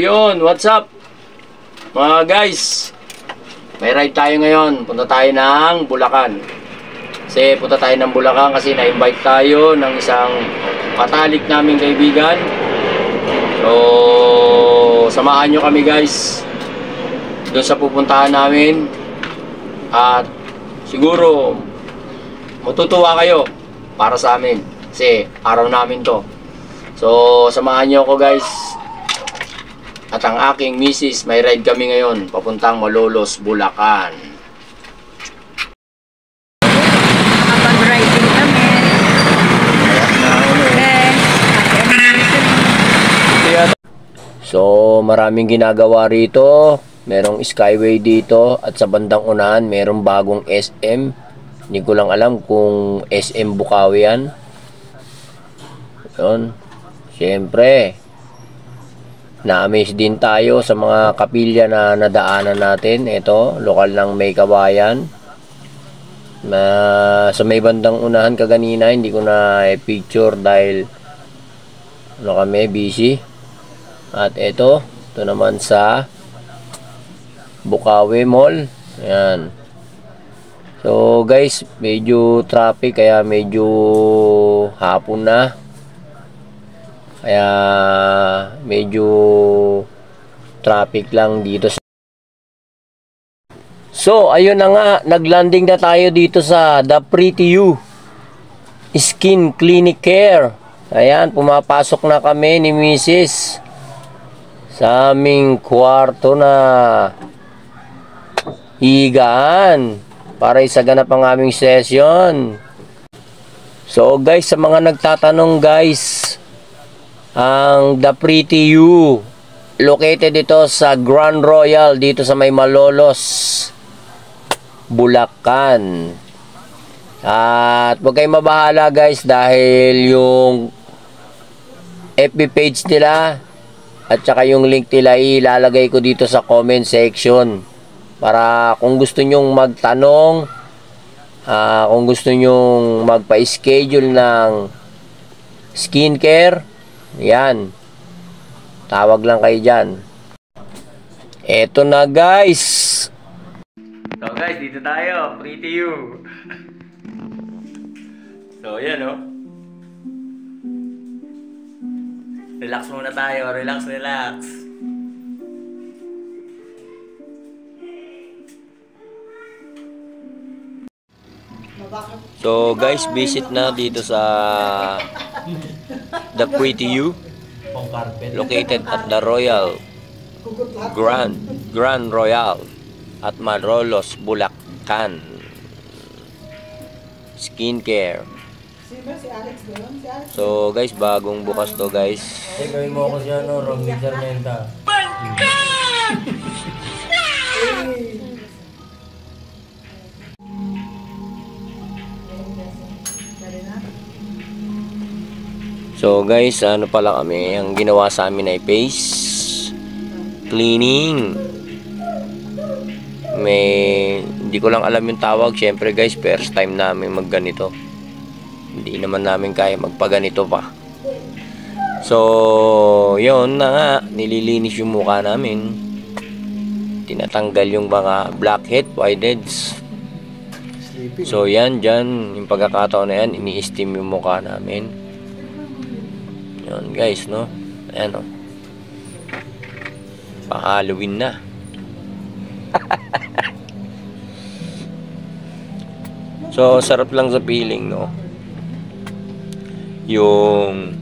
yun, what's up mga guys? May ride tayo ngayon. Punta tayo ng Bulacan. Punta tayo ng Bulacan kasi na-invite tayo ng isang patalik naming kaibigan. So samahan nyo kami guys doon sa pupuntahan namin. At siguro matutuwa kayo para sa amin kasi araw namin to. So samahan nyo ako guys. At ang aking misis, may ride kami ngayon papuntang Malolos, Bulacan. Nakapag-riding kami. So maraming ginagawa rito. Merong skyway dito at sa bandang unahan merong bagong SM. Hindi ko lang alam kung SM Bukawi yan. Yun. Siyempre, na-amaze din tayo sa mga kapilya na nadaanan natin. Ito, lokal ng May Kabayan. Sa may bandang unahan kaganina, hindi ko na picture dahil kami, busy. At ito naman sa Bukawi Mall. Ayan. So guys, medyo traffic kaya medyo hapon na. Kaya medyo traffic lang dito. So ayun na nga, naglanding na tayo dito sa The Pretty You Skin Clinic Care. Ayan, pumapasok na kami ni Mrs. sa aming kwarto na higaan para isaganap ang aming session. So guys, sa mga nagtatanong guys, ang The Pretty You located ito sa Grand Royal dito sa may Malolos, Bulacan. At huwag kayong mabahala guys dahil yung FB page nila at saka yung link nila ilalagay ko dito sa comment section para kung gusto nyong magtanong, kung gusto nyong magpa-schedule ng skincare, yan, tawag lang kayo dyan. Eto na guys. So guys, dito tayo, Pretty You. So yan o. Relax muna tayo, relax. So guys, visit na dito sa The Pretty You, located at the Royal Grand Royal at Malolos, Bulacan. Skincare. So guys, bagong bukas to guys. Gawin mo ako siya no, Romney Sarmenta. So guys, ano pala kami, ang ginawa sa amin ay face cleaning. Hindi ko lang alam yung tawag. Syempre guys, first time namin magganito. Hindi naman namin kaya magpaganito pa. So yun na nga, nililinis yung mukha namin. Tinatanggal yung mga blackhead, whiteheads. So yan, dyan, yung pagkakataon na yan, ini-steam yung mukha namin. Yun guys, no? Ayan o. Pa-Halloween na. So sarap lang sa feeling, no? Yung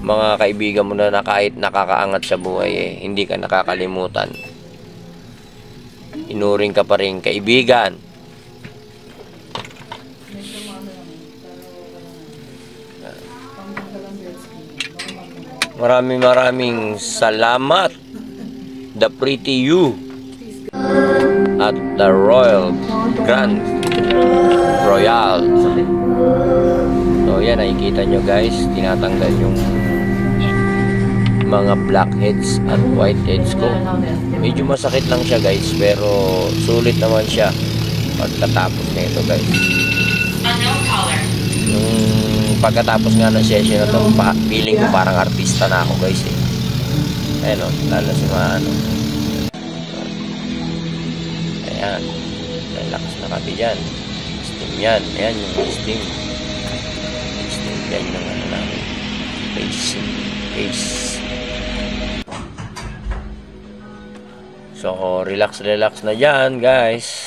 mga kaibigan mo na kahit nakakaangat sa buhay hindi ka nakakalimutan. Inuring ka pa rin kaibigan. Maraming salamat The Pretty You at the Grand Royal. So yan, nakikita nyo guys, tinatanggal yung mga blackheads at whiteheads ko. Medyo masakit lang siya guys, pero sulit naman siya pagkatapos na ito guys. Pagkatapos nga ng session na ito, feeling ko parang artista na ako guys eh. Ayan o, lalo si Maano. Ayan. Relax na kami dyan. Steam yan. Ayan yung steam. Steam yan yung ano namin. Face. So, relax na dyan, guys.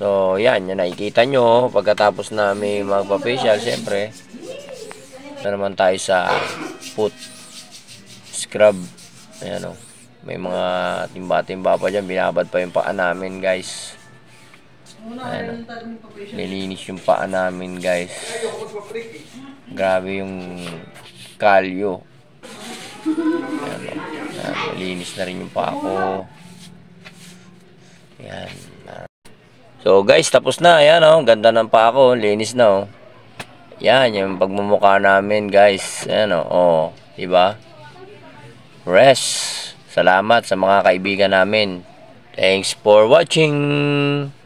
So, yan nakikita nyo. Pagkatapos namin magpa-facial, syempre, na naman tayo sa foot scrub. Ayan o. May mga timba-timba pa dyan. Binabad pa yung paa namin, guys. Ayan o. Nilinis yung paa namin, guys. Grabe yung kalyo. Ayan o. Malinis na rin yung paa ko. Ayan. So guys, tapos na. Ayan o. Ganda ng paa ko. Linis na o. Yan, yung pagmumukha namin, guys. Ayan o. O, diba? Rest. Salamat sa mga kaibigan namin. Thanks for watching.